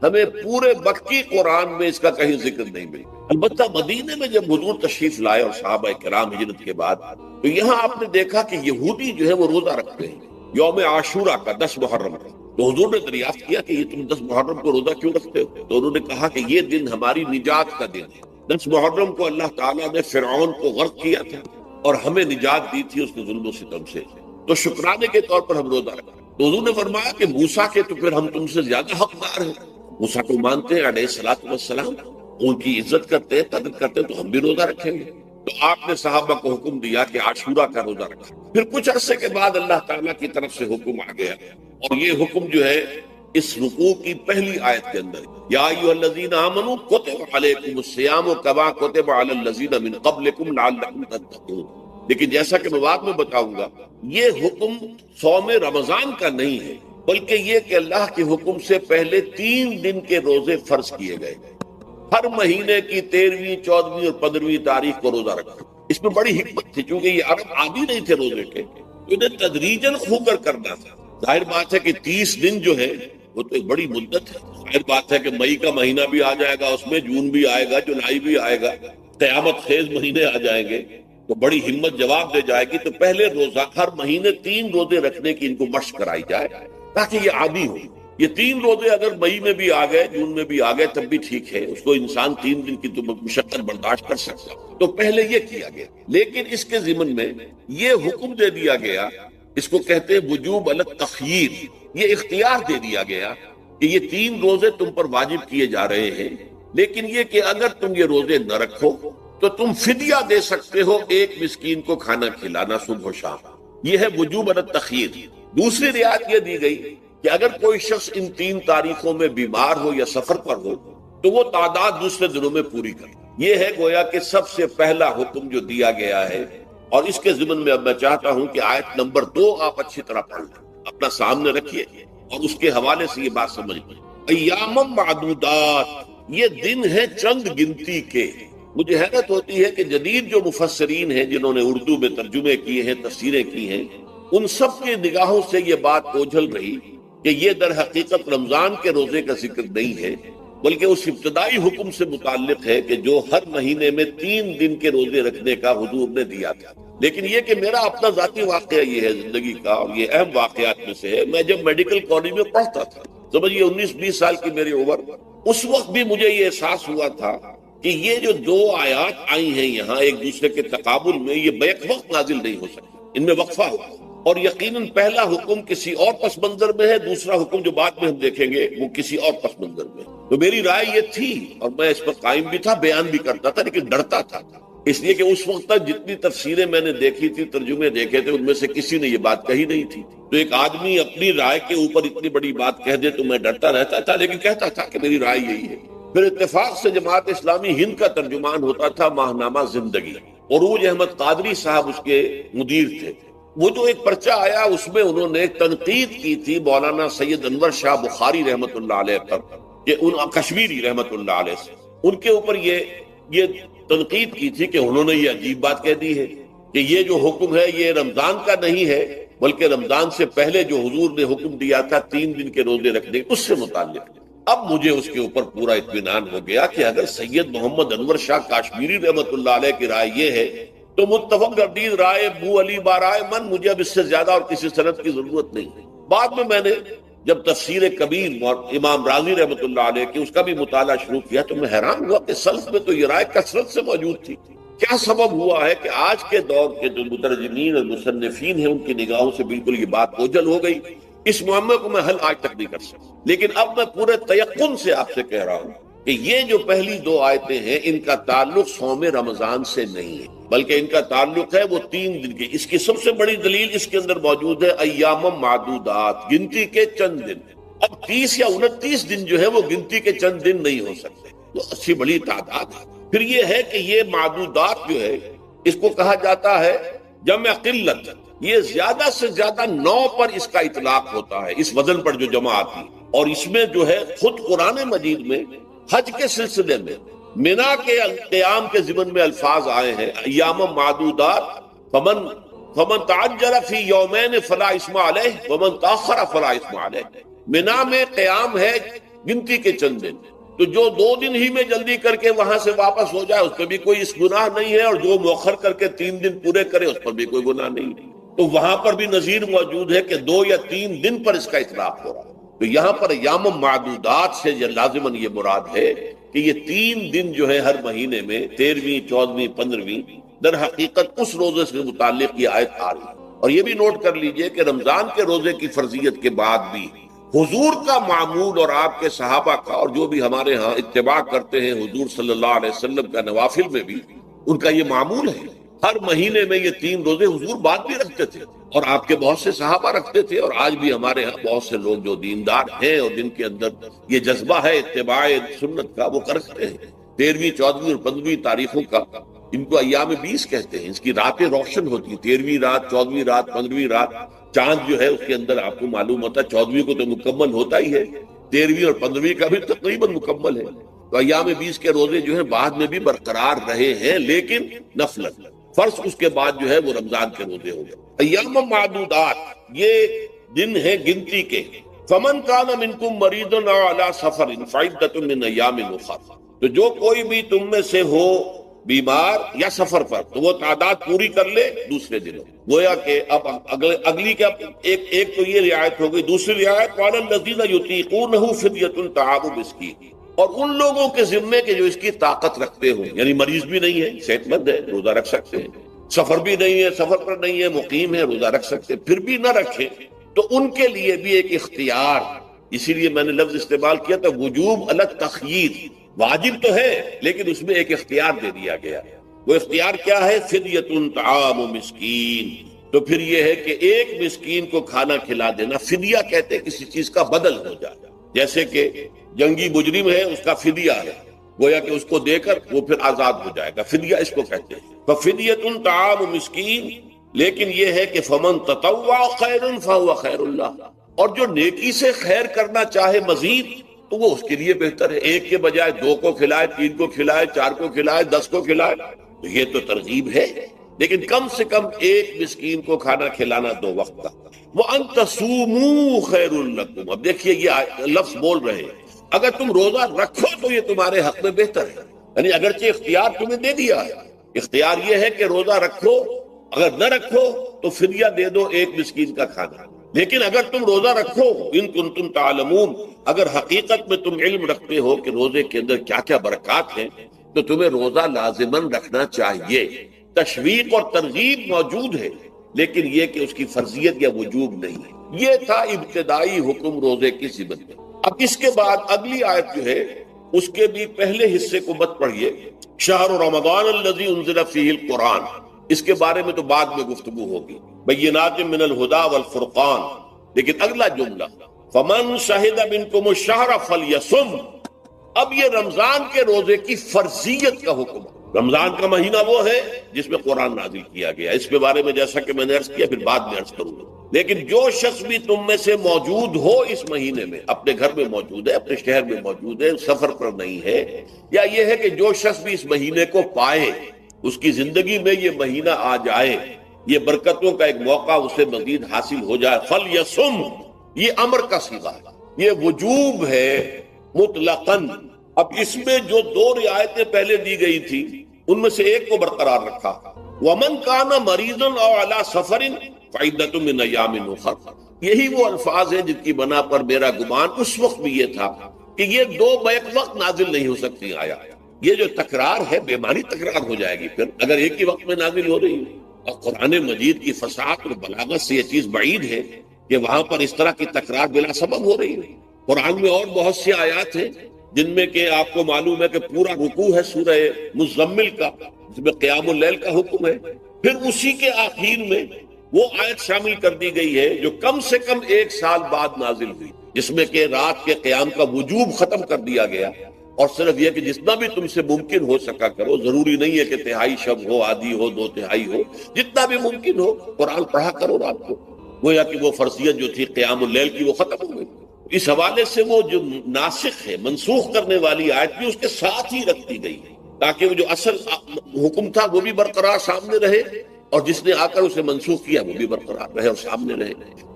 ہمیں پورے مکی قرآن میں اس کا کہیں ذکر نہیں ملتا۔ البتہ مدینے میں جب حضور تشریف لائے اور صحابہ کرام ہجرت کے بعد، تو یہاں آپ نے دیکھا کہ یہودی جو ہے وہ روزہ رکھتے ہیں یوم عاشورہ کا، 10 محرم کا۔ تو حضور نے دریافت کیا کہ یہ تم 10 محرم کو روزہ کیوں رکھتے ہو؟ تو انہوں نے کہا کہ یہ دن ہماری نجات کا دن ہے۔ 10 محرم کو اللہ تعالیٰ نے فرعون کو غرق کیا تھا اور ہمیں نجات دی تھی اس کے ظلم و ستم سے، تو شکرانے کے طور پر ہم روزہ رکھتے ہیں۔ تو حضور نے فرمایا کہ موسیٰ کے تو پھر ہم تم سے زیادہ حقدار ہیں، موسیٰ کو مانتے ہیں علیہ الصلوۃ والسلام، ان کی عزت کرتے ہیں، قدر کرتے ہیں، تو ہم بھی روزہ رکھیں گے۔ تو آپ نے صحابہ کو حکم دیا کہ عاشورہ کا روزہ رکھا۔ پھر کچھ عرصے کے بعد اللہ تعالیٰ کی طرف سے حکم آ گیا، اور یہ حکم جو ہے اس رکوع کی پہلی آیت کے اندر، یا ایھا الذین آمنوا کتب علیکم الصیام کما کتب علی الذین من قبلکم لعلکم تتقون۔ لیکن جیسا کہ میں بعد میں بتاؤں گا، یہ حکم صوم رمضان کا نہیں ہے، بلکہ یہ کہ اللہ کے حکم سے پہلے 3 دن کے روزے فرض کیے گئے، ہر مہینے کی 13ویں، 14ویں اور 15ویں تاریخ کو روزہ رکھا۔ اس میں بڑی حکمت تھی، چونکہ یہ عرب عادی نہیں تھے روزے کے، انہیں تدریجاً خو کر کرنا تھا۔ ظاہر بات ہے کہ 30 دن جو ہے وہ تو ایک بڑی مدت ہے، ظاہر بات ہے کہ مئی کا مہینہ بھی آ جائے گا، اس میں جون بھی آئے گا، جولائی بھی آئے گا، قیامت خیز مہینے آ جائیں گے، تو بڑی ہمت جواب دے جائے گی۔ تو پہلے روزہ ہر مہینے 3 روزے رکھنے کی ان کو مشق کرائی جائے تاکہ یہ عادی ہو۔ یہ 3 روزے اگر مئی میں بھی آ گئے، جون میں بھی آ گئے، تب بھی ٹھیک ہے، اس کو انسان 3 دن کی تو مشقت برداشت کر سکتا، تو پہلے یہ کیا گیا۔ لیکن اس کے ضمن میں یہ حکم دے دیا گیا، اس کو کہتے ہیں وجوب علی التخییر، یہ اختیار دے دیا گیا کہ یہ 3 روزے تم پر واجب کیے جا رہے ہیں، لیکن یہ کہ اگر تم یہ روزے نہ رکھو تو تم فدیہ دے سکتے ہو، 1 مسکین کو کھانا کھلانا صبح و شام۔ یہ ہے وجوب التخیر۔ دوسری رعایت یہ دی گئی کہ اگر کوئی شخص ان 3 تاریخوں میں بیمار ہو یا سفر پر ہو تو وہ تعداد دوسرے دنوں میں پوری کرے۔ یہ ہے گویا کہ سب سے پہلا حکم جو دیا گیا ہے، اور اس کے ضمن میں اب میں چاہتا ہوں کہ آیت نمبر 2 آپ اچھی طرح پڑھ لیں، اپنا سامنے رکھیے اور اس کے حوالے سے یہ بات سمجھ لیں۔ ایام معدودات، یہ دن ہیں چند گنتی کے۔ مجھے حیرت ہوتی ہے کہ جدید جو مفسرین ہیں جنہوں نے اردو میں ترجمے کیے ہیں، تفسیریں کی ہیں، ان سب کی نگاہوں سے یہ بات اوجھل رہی کہ یہ در حقیقت رمضان کے روزے کا ذکر نہیں ہے، بلکہ اس ابتدائی حکم سے متعلق ہے کہ جو ہر مہینے میں 3 دن کے روزے رکھنے کا حضور نے دیا تھا۔ لیکن یہ کہ میرا اپنا ذاتی واقعہ یہ ہے زندگی کا، اور یہ اہم واقعات میں سے ہے، میں جب میڈیکل کالج میں پڑھتا تھا، سمجھیے 19-20 سال کی میری عمر، اس وقت بھی مجھے یہ احساس ہوا تھا کہ یہ جو 2 آیات آئی ہیں یہاں ایک دوسرے کے تقابل میں، یہ بیک وقت نازل نہیں ہو سکتی، ان میں وقفہ ہوا، اور یقیناً پہلا حکم کسی اور پس منظر میں ہے، دوسرا حکم جو بعد میں ہم دیکھیں گے وہ کسی اور پس منظر میں۔ تو میری رائے یہ تھی، اور میں اس پر قائم بھی تھا، بیان بھی کرتا تھا، لیکن ڈرتا تھا، اس لیے کہ اس وقت تک جتنی تفسیریں میں نے دیکھی تھی، ترجمے دیکھے تھے، ان میں سے کسی نے یہ بات کہی نہیں تھی۔ تو ایک آدمی اپنی رائے کے اوپر اتنی بڑی بات کہہ دے تو میں ڈرتا رہتا تھا، لیکن کہتا تھا کہ میری رائے یہی ہے۔ پھر اتفاق سے جماعت اسلامی ہند کا ترجمان ہوتا تھا ماہنامہ زندگی، عروج احمد قادری صاحب اس کے مدیر تھے۔ وہ جو ایک پرچہ آیا اس میں انہوں نے تنقید کی تھی مولانا سید انور شاہ بخاری رحمت اللہ علیہ پر، کہ ان کشمیری رحمت اللہ علیہ سے ان کے اوپر یہ تنقید کی تھی کہ انہوں نے یہ عجیب بات کہہ دی ہے کہ یہ جو حکم ہے یہ رمضان کا نہیں ہے، بلکہ رمضان سے پہلے جو حضور نے حکم دیا تھا 3 دن کے روزے رکھنے، اس سے متعلق ہے۔ اب مجھے اس کے اوپر پورا اطمینان ہو گیا کہ اگر سید محمد انور شاہ کاشمیری رحمت اللہ علیہ کی رائے یہ ہے تو متفق گردید رائے ابو علی بارائے من، مجھے اب اس سے زیادہ اور کسی سند کی ضرورت نہیں ہے۔ بعد میں نے جب تفسیر کبیر امام رازی رحمت اللہ علیہ کی اس کا بھی مطالعہ شروع کیا تو میں حیران ہوا کہ سلف میں تو یہ رائے کثرت سے موجود تھی۔ کیا سبب ہوا ہے کہ آج کے دور کے جو مترجمین اور مصنفین ہیں ان کی نگاہوں سے بالکل یہ بات اوجھل ہو گئی؟ اس معاملے کو میں حل آج تک نہیں کر سکتا، لیکن اب میں پورے تیقن سے آپ سے کہہ رہا ہوں کہ یہ جو پہلی 2 آیتیں ہیں ان کا تعلق صوم رمضان سے نہیں ہے، بلکہ ان کا تعلق ہے وہ 3 دن کے۔ اس کی سب سے بڑی دلیل اس کے اندر موجود ہے ایام معدودات، گنتی کے چند دن۔ اب 30 یا 29 دن جو ہے وہ گنتی کے چند دن نہیں ہو سکتے، وہ اچھی بڑی تعداد ہے۔ پھر یہ ہے کہ یہ معدودات جو ہے اس کو کہا جاتا ہے جمع قلت، یہ زیادہ سے زیادہ 9 پر اس کا اطلاق ہوتا ہے، اس وزن پر جو جمع آتی ہے۔ اور اس میں جو ہے خود قرآن مجید میں حج کے سلسلے میں منا کے قیام کے ضمن میں الفاظ آئے ہیں ایام معدودات، فمن تعجل فی یومین فلا اسم علیہ ومن تاخر فلا اسم علیہ۔ منا میں قیام ہے گنتی کے چند دن، تو جو 2 دن ہی میں جلدی کر کے وہاں سے واپس ہو جائے اس پہ بھی کوئی اس گناہ نہیں ہے، اور جو مؤخر کر کے 3 دن پورے کرے اس پر بھی کوئی گناہ نہیں ہے۔ تو وہاں پر بھی نظیر موجود ہے کہ 2 یا 3 دن پر اس کا اطلاق ہو رہا ہے۔ تو یہاں پر ایام معدودات سے لازماً یہ مراد ہے کہ یہ 3 دن جو ہے ہر مہینے میں 13ویں، 14ویں، 15ویں، در حقیقت اس روزے سے متعلق یہ آیت آ رہی ہے۔ اور یہ بھی نوٹ کر لیجئے کہ رمضان کے روزے کی فرضیت کے بعد بھی حضور کا معمول اور آپ کے صحابہ کا، اور جو بھی ہمارے ہاں اتباع کرتے ہیں حضور صلی اللہ علیہ وسلم کا نوافل میں بھی ان کا یہ معمول ہے۔ ہر مہینے میں یہ 3 روزے حضور بعد بھی رکھتے تھے، اور آپ کے بہت سے صحابہ رکھتے تھے، اور آج بھی ہمارے ہاں بہت سے لوگ جو دیندار ہیں اور جن کے اندر یہ جذبہ ہے اتباع سنت کا، وہ کرتے ہیں۔ 13ویں، 14ویں اور 15ویں تاریخوں کا ان کو ایام 20 کہتے ہیں۔ اس کی راتیں روشن ہوتی ہیں، 13ویں رات، 14ویں رات، 15ویں رات۔ چاند جو ہے اس کے اندر آپ کو معلوم ہوتا ہے 14ویں کو تو مکمل ہوتا ہی ہے، 13ویں اور 15ویں کا بھی تقریباً مکمل ہے۔ تو ایام 20 کے روزے جو ہیں بعد میں بھی برقرار رہے ہیں، لیکن نفلت، فرض اس کے بعد جو ہے وہ رمضان کے روزے ہو گئے۔ ایام معدودات، یہ دن ہے گنتی کے۔ فمن کان منکم مریض او علی سفر فعدۃ من ایام اخر، تو جو کوئی بھی تم میں سے ہو بیمار یا سفر پر تو وہ تعداد پوری کر لے دوسرے دنوں۔ گویا کہ اب اگلی کے ایک تو یہ رعایت ہو گئی، دوسری رعایت قال الذین یطیقونہ فدیۃ طعام مسکین، اور ان لوگوں کے ذمے کے جو اس کی طاقت رکھتے ہوں، یعنی مریض بھی نہیں ہے، صحت مند ہے، روزہ رکھ سکتے ہیں، سفر بھی نہیں ہے، سفر پر نہیں ہے، مقیم ہے، روزہ رکھ سکتے ہیں، پھر بھی نہ رکھیں تو ان کے لیے بھی ایک اختیار اسی لیے میں نے لفظ استعمال کیا تھا وجوب علی التخییر، واجب تو ہے لیکن اس میں ایک اختیار دے دیا گیا۔ وہ اختیار کیا ہے؟ فدیۃ طعام مسکین، تو پھر یہ ہے کہ ایک مسکین کو کھانا کھلا دینا۔ فدیہ کہتے ہیں کسی چیز کا بدل ہو جائے، جیسے کہ جنگی مجرم ہے اس کا فدیہ ہے، گویا کہ اس کو دے کر وہ پھر آزاد ہو جائے گا، فدیہ اس کو کہتے ہیں۔ ففدیۃ طعام مسکین، لیکن یہ ہے کہ فمن تطوع خیر فہو خیر اللہ، اور جو نیکی سے خیر کرنا چاہے مزید تو وہ اس کے لیے بہتر ہے۔ ایک کے بجائے 2 کو کھلائے، 3 کو کھلائے، 4 کو کھلائے، 10 کو کھلائے، تو یہ تو ترغیب ہے، لیکن کم سے کم ایک مسکین کو کھانا کھلانا 2 وقت کا۔ وَأَن تَصُومُوا خَيْرٌ لَكُمْ، اب دیکھیے یہ لفظ بول رہے ہیں اگر تم روزہ رکھو تو یہ تمہارے حق میں بہتر ہے، یعنی اگرچہ اختیار تمہیں دے دیا ہے، اختیار یہ ہے کہ روزہ رکھو، اگر نہ رکھو تو فدیہ دے دو ایک مسکین کا کھانا، لیکن اگر تم روزہ رکھو ان کنتم تعلمون، اگر حقیقت میں تم علم رکھتے ہو کہ روزے کے اندر کیا کیا برکات ہیں، تو تمہیں روزہ لازماً رکھنا چاہیے۔ تشویق اور ترغیب موجود ہے لیکن یہ کہ اس کی فرضیت یا وجوب نہیں ہے۔ یہ تھا ابتدائی حکم روزے کی ضمن میں۔ اب اس کے بعد اگلی آیت جو ہے اس کے بھی پہلے حصے کو مت پڑھیے، شہر رمضان الذی انزل فیہ القرآن، اس کے بارے میں تو بعد میں گفتگو ہوگی، بینات من الہدی والفرقان، لیکن اگلا جملہ فمن شہد منکم الشہر فلیصم، اب یہ رمضان کے روزے کی فرضیت کا حکم ہے۔ رمضان کا مہینہ وہ ہے جس میں قرآن نازل کیا گیا، اس کے بارے میں جیسا کہ میں نے عرض کیا پھر بعد میں عرض کروں گا، لیکن جو شخص بھی تم میں سے موجود ہو اس مہینے میں، اپنے گھر میں موجود ہے، اپنے شہر میں موجود ہے، سفر پر نہیں ہے، یا یہ ہے کہ جو شخص بھی اس مہینے کو پائے، اس کی زندگی میں یہ مہینہ آ جائے، یہ برکتوں کا ایک موقع اسے مزید حاصل ہو جائے، فلیصم، یہ امر کا صیغہ ہے، یہ وجوب ہے مطلقاً۔ اب اس میں جو 2 رعایتیں پہلے دی گئی تھی ان میں سے ایک کو برقرار رکھا، وَمَنْ كَانَ مَرِيضًا أَوْ عَلَى سَفَرٍ فَعِدَّةٌ مِّنْ أَيَّامٍ أُخَرَ، یہی وہ الفاظ ہیں جن کی بنا پر میرا گمان اس وقت بھی یہ تھا کہ یہ 2 بیک وقت نازل نہیں ہو سکتی آیا، یہ جو تکرار ہے بے معنی تکرار ہو جائے گی پھر اگر ایک ہی وقت میں نازل ہو رہی ہے۔ اور قرآن مجید کی فصاحت اور بلاغت سے یہ چیز بعید ہے کہ وہاں پر اس طرح کی تکرار بلا سبب ہو رہی ہے۔ قرآن میں اور بہت سی آیات ہیں جن میں کہ آپ کو معلوم ہے کہ پورا رکوع ہے سورہ مزمل کا، جس میں قیام اللیل کا حکم ہے، پھر اسی کے آخر میں وہ آیت شامل کر دی گئی ہے جو کم سے کم 1 سال بعد نازل ہوئی، جس میں کہ رات کے قیام کا وجوب ختم کر دیا گیا، اور صرف یہ کہ جتنا بھی تم سے ممکن ہو سکا کرو، ضروری نہیں ہے کہ تہائی شب ہو، آدھی ہو، 2 تہائی ہو، جتنا بھی ممکن ہو قرآن پڑھا کرو رات کو، گویا کہ وہ فرضیت جو تھی قیام اللیل کی وہ ختم ہو گئی۔ اس حوالے سے وہ جو ناسخ ہے، منسوخ کرنے والی آیت بھی اس کے ساتھ ہی رکھ دی گئی تاکہ وہ جو اصل حکم تھا وہ بھی برقرار سامنے رہے، اور جس نے آ کر اسے منسوخ کیا وہ بھی برقرار رہے اور سامنے رہے۔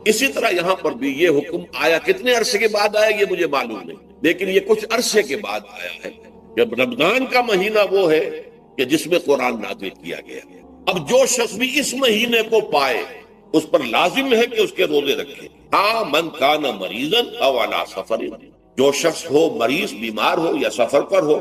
اسی طرح یہاں پر بھی یہ حکم آیا، کتنے عرصے کے بعد آیا یہ مجھے معلوم نہیں، لیکن یہ کچھ عرصے کے بعد آیا ہے۔ جب رمضان کا مہینہ وہ ہے کہ جس میں قرآن نازل کیا گیا، اب جو شخص بھی اس مہینے کو پائے اس پر لازم ہے کہ اس کے روزے رکھے۔ ہاں، من کان مریضاً او علی سفر، جو شخص ہو مریض، بیمار ہو یا سفر پر ہو،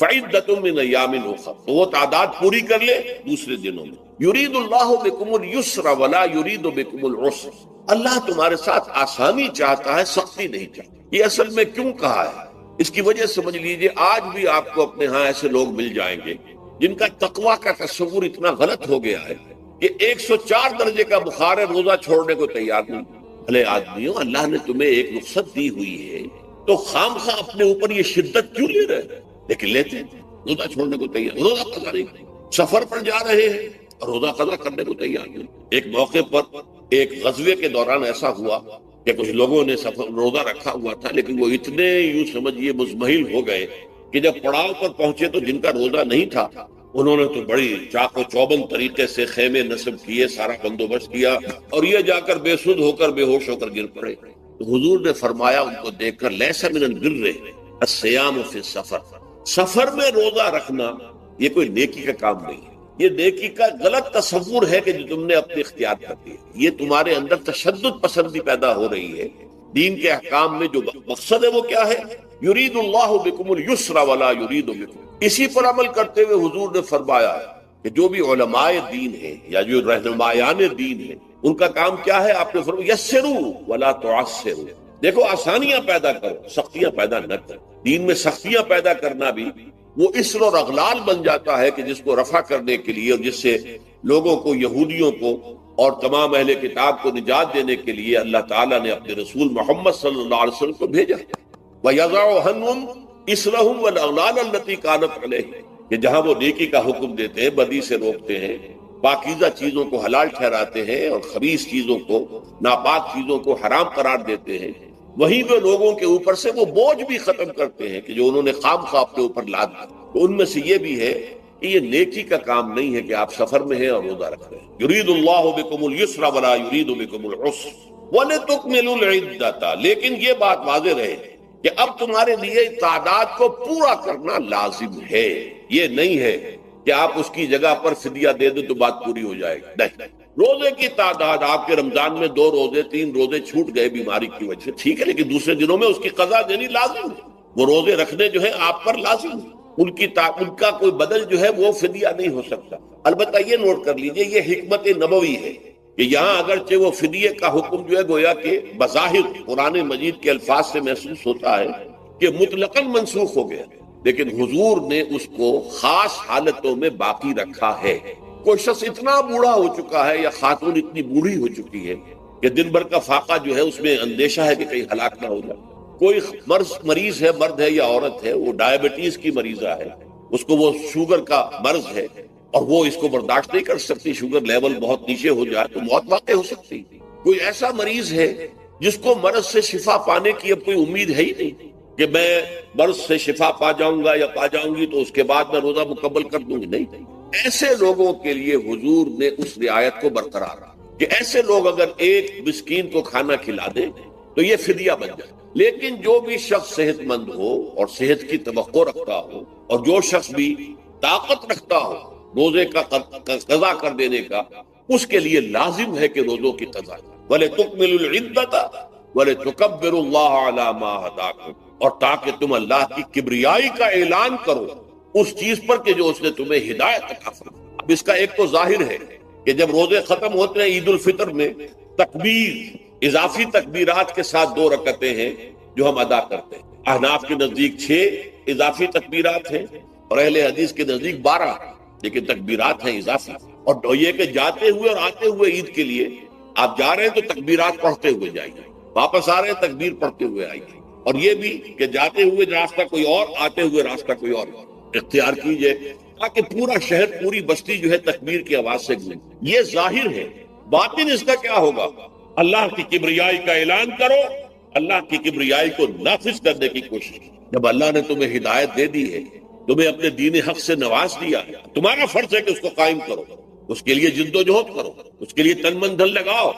فعدۃ من ایام اخر، تو وہ تعداد پوری کر لے دوسرے دنوں میں۔ یرید اللہ بکم اليسر ولا یرید بکم العسر، اللہ تمہارے ساتھ آسانی چاہتا ہے، سختی نہیں چاہتا۔ یہ اصل میں کیوں کہا ہے اس کی وجہ سمجھ لیجئے۔ آج بھی آپ کو اپنے ہاں ایسے لوگ مل جائیں گے جن کا تقویٰ کا تصور اتنا غلط ہو گیا ہے کہ 104 درجے کا بخار ہے، روزہ چھوڑنے کو تیار نہیں۔ بھلے آدمیوں، اللہ نے تمہیں ایک رخصت دی ہوئی ہے تو خام خواہ اپنے اوپر یہ شدت کیوں لے رہے؟ لیکن لیتے ہیں، روزہ چھوڑنے کو تیار، روزہ قضا نہیں، سفر پر جا رہے ہیں اور روزہ قضا کرنے کو تیار نہیں۔ ایک موقع پر ایک غزوے کے دوران ایسا ہوا کہ کچھ لوگوں نے روزہ رکھا ہوا تھا، لیکن وہ اتنے یوں سمجھیے مزمحل ہو گئے کہ جب پڑاؤ پر پہنچے تو جن کا روزہ نہیں تھا انہوں نے تو بڑی چاق و چوبند طریقے سے خیمے نصب کیے، سارا بندوبست کیا، اور یہ جا کر بے سدھ ہو کر بے ہوش ہو کر گر پڑے۔ تو حضور نے فرمایا ان کو دیکھ کر، لیس من البر الصیام فی السفر، سفر میں روزہ رکھنا یہ کوئی نیکی کا کام نہیں ہے، یہ نیکی کا غلط تصور ہے کہ جو تم نے اپنے اختیار کر دیا، یہ تمہارے اندر تشدد پسندی پیدا ہو رہی ہے۔ دین کے احکام میں جو مقصد ہے وہ کیا ہے؟ یرید اللہ بکم اليسر ولا یرید بکم، اسی پر عمل کرتے ہوئے حضور نے فرمایا کہ جو بھی علماء دین ہیں یا جو رہنمایان دین ہیں ان کا کام کیا ہے؟ آپ نے فرمایا یسروا ولا تعسروا، دیکھو آسانیاں پیدا کرو، سختیاں پیدا نہ کرو۔ دین میں سختیاں پیدا کرنا بھی وہ اسر اور اغلال بن جاتا ہے کہ جس کو رفع کرنے کے لیے اور جس سے لوگوں کو، یہودیوں کو اور تمام اہل کتاب کو نجات دینے کے لیے اللہ تعالیٰ نے اپنے رسول محمد صلی اللہ علیہ وسلم کو بھیجا۔ وَيَضَعُ عَنْهُمْ إِصْرَهُمْ وَالْأَغْلَالَ الَّتِي كَانَتْ عَلَيْهِمْ، کہ جہاں وہ نیکی کا حکم دیتے ہیں، بدی سے روکتے ہیں، پاکیزہ چیزوں کو حلال ٹھہراتے ہیں اور خبیث چیزوں کو، ناپاک چیزوں کو حرام قرار دیتے ہیں، وہیں وہ لوگوں کے اوپر سے وہ بوجھ بھی ختم کرتے ہیں کہ جو انہوں نے خام خواہ اپنے اوپر لاد دیا۔ تو ان میں سے یہ بھی ہے کہ یہ نیکی کا کام نہیں ہے کہ آپ سفر میں ہیں اور روزہ رکھ رہے ہیں۔ یرید اللہ بکم اليسر ولا یرید بکم العسر ولتکملوا العدۃ، لیکن یہ بات واضح رہے کہ اب تمہارے لیے تعداد کو پورا کرنا لازم ہے، یہ نہیں ہے کہ آپ اس کی جگہ پر فدیہ دے دیں تو بات پوری ہو جائے گی، نہیں۔ روزے کی تعداد آپ کے رمضان میں 2 روزے 3 روزے چھوٹ گئے بیماری کی وجہ سے، ٹھیک ہے، لیکن دوسرے دنوں میں اس کی قضا دینی لازم ہے۔ وہ روزے رکھنے جو ہے آپ پر لازم ہے، ان کا کوئی بدل جو ہے وہ فدیہ نہیں ہو سکتا۔ البتہ یہ نوٹ کر لیجئے، یہ حکمت نبوی ہے کہ یہاں اگرچہ وہ فدیے کا حکم جو ہے گویا کہ بظاہر قرآن مجید کے الفاظ سے محسوس ہوتا ہے کہ مطلقاً منسوخ ہو گیا، لیکن حضور نے اس کو خاص حالتوں میں باقی رکھا ہے۔ کوئی شخص اتنا بوڑھا ہو چکا ہے یا خاتون اتنی بوڑھی ہو چکی ہے کہ دن بھر کا فاقہ جو ہے اس میں اندیشہ ہے کہ کہیں ہلاک نہ ہو جائے، کوئی مریض ہے، مرد ہے یا عورت ہے، وہ ڈائبٹیز کی مریضہ ہے، اس کو وہ شوگر کا مرض ہے اور وہ اس کو برداشت نہیں کر سکتی، شوگر لیول بہت نیچے ہو جائے تو موت واقع ہو سکتی۔ کوئی ایسا مریض ہے جس کو مرض سے شفا پانے کی اب کوئی امید ہے ہی نہیں کہ میں مرض سے شفا پا جاؤں گا یا پا جاؤں گی تو اس کے بعد میں روزہ مکمل کر دوں گی، نہیں۔ ایسے لوگوں کے لیے حضور نے اس رعایت کو برقرار رکھا کہ ایسے لوگ اگر ایک مسکین کو کھانا کھلا دیں تو یہ فدیہ بن جائے۔ لیکن جو بھی شخص صحت مند ہو اور صحت کی توقع رکھتا ہو اور جو شخص بھی طاقت رکھتا ہو روزے کا قضا کر دینے کا، اس کے لیے لازم ہے کہ روزوں کی قضا۔ وَلِتُكْمِلُوا الْعِدَّةَ وَلِتُكَبِّرُوا اللَّهَ عَلَى مَا هَدَاكُمْ، اور تاکہ تم اللہ کی کبریائی کا اعلان کرو اس چیز پر کہ جو اس نے تمہیں ہدایت عطا فرمائی۔ اب اس کا ایک تو ظاہر ہے کہ جب روزے ختم ہوتے ہیں عید الفطر میں، تکبیر، اضافی تکبیرات کے ساتھ 2 رکعتیں ہیں جو ہم ادا کرتے ہیں۔ احناف کے نزدیک 6 اضافی تکبیرات ہیں اور اہل حدیث کے نزدیک 12، لیکن تکبیرات ہیں اضافی۔ اور یہ کہ جاتے ہوئے اور آتے ہوئے عید کے لیے آپ جا رہے ہیں تو تکبیرات پڑھتے ہوئے جائیے، واپس آ رہے ہیں تکبیر پڑھتے ہوئے آئیے، اور یہ بھی کہ جاتے ہوئے راستہ کوئی اور، آتے ہوئے راستہ کوئی اور اختیار کیجئے تاکہ پورا شہر، پوری بستی جو ہے تکبیر کی آواز سے گونجے۔ یہ ظاہر ہے۔ باطن اس کا کیا ہوگا؟ اللہ کی کبریائی کا اعلان کرو، اللہ کی کبریائی کو نافذ کرنے کی کوشش۔ جب اللہ نے تمہیں ہدایت دے دی ہے، تمہیں اپنے دین حق سے نواز دیا، تمہارا فرض ہے کہ اس کو قائم کرو، اس کے لیے جد و جہد کرو، اس کے لیے تن من دھن لگاؤ،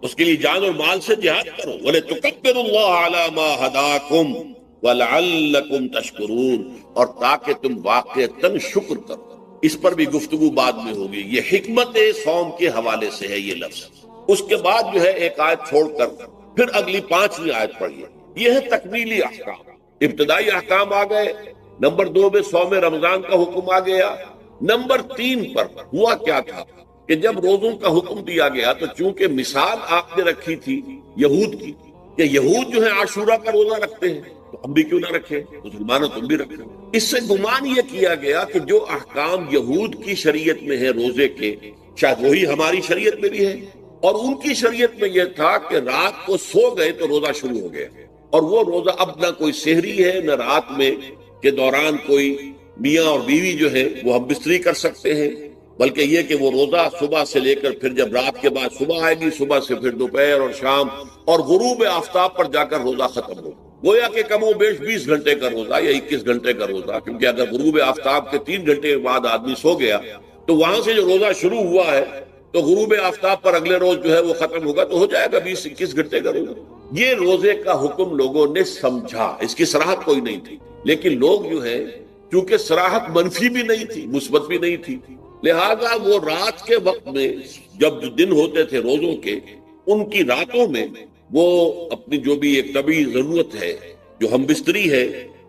اس کے لیے جان اور مال سے جہاد کرو۔ وَلِتُكَبِّرُوا اللَّهَ عَلَى مَا هَدَاكُمْ وَلَعَلَّكُمْ تَشْكُرُونَ، اور تاکہ تم واقعتاً شکر کرو۔ اس پر بھی گفتگو بعد میں ہوگی۔ یہ حکمت صوم کے حوالے سے ہے یہ لفظ۔ اس کے بعد جو ہے ایک آیت چھوڑ کر پھر اگلی 5ویں آیت پڑھیے۔ یہ ہے تکمیلی احکام۔ ابتدائی احکام آ گئے، نمبر 2 میں صوم رمضان کا حکم آ گیا۔ نمبر 3 پر ہوا کیا تھا کہ جب روزوں کا حکم دیا گیا تو چونکہ مثال آپ نے رکھی تھی یہود کی کہ یہود جو ہے عاشورہ کا روزہ رکھتے ہیں تو ہم بھی کیوں نہ رکھیں، مسلمانوں تم بھی رکھیں۔ اس سے گمان یہ کیا گیا کہ جو احکام یہود کی شریعت میں ہے روزے کے، شاید وہی ہماری شریعت میں بھی ہے، اور ان کی شریعت میں یہ تھا کہ رات کو سو گئے تو روزہ شروع ہو گیا، اور وہ روزہ اب نہ کوئی سحری ہے نہ رات میں کے دوران کوئی میاں اور بیوی جو ہے وہ ہم بستری کر سکتے ہیں، بلکہ یہ کہ وہ روزہ صبح سے لے کر پھر جب رات کے بعد صبح آئے گی، صبح سے پھر دوپہر اور شام اور غروب آفتاب پر جا کر روزہ ختم ہو، گویا کہ کم و بیش 20 گھنٹے کا روزہ یا 21 گھنٹے کا روزہ، کیونکہ اگر غروب آفتاب کے 3 گھنٹے کے بعد آدمی سو گیا تو وہاں سے جو روزہ شروع ہوا ہے تو غروب آفتاب پر اگلے روز جو ہے وہ ختم ہوگا تو ہو جائے گا 20-21 گھنٹے کا روزہ۔ یہ روزے کا حکم لوگوں نے سمجھا، اس کی صراحت کوئی نہیں تھی، لیکن لوگ جو ہے چونکہ صراحت منفی بھی نہیں تھی مثبت بھی نہیں تھی، لہذا وہ رات کے وقت میں جب دن ہوتے تھے روزوں کے، ان کی راتوں میں وہ اپنی جو بھی ایک طبعی ضرورت ہے جو ہم بستری ہے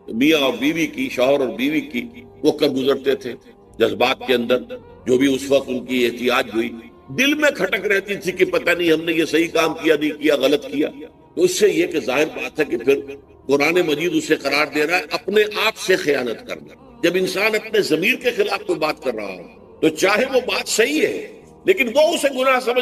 میاں اور بیوی کی، شوہر اور بیوی کی، وہ کر گزرتے تھے۔ جذبات کے اندر جو بھی اس وقت ان کی احتیاج ہوئی، دل میں کھٹک رہتی تھی کہ پتہ نہیں ہم نے یہ صحیح کام کیا نہیں کیا، غلط کیا، تو اس سے یہ کہ ظاہر بات ہے کہ پھر قرآن مجید اسے قرار دے رہا ہے اپنے آپ سے خیانت کرنا. جب انسان اپنے ضمیر کے خلاف کوئی بات کر رہا ہو تو چاہے وہ بات صحیح ہے لیکن وہ اسے گناہ سمجھ کے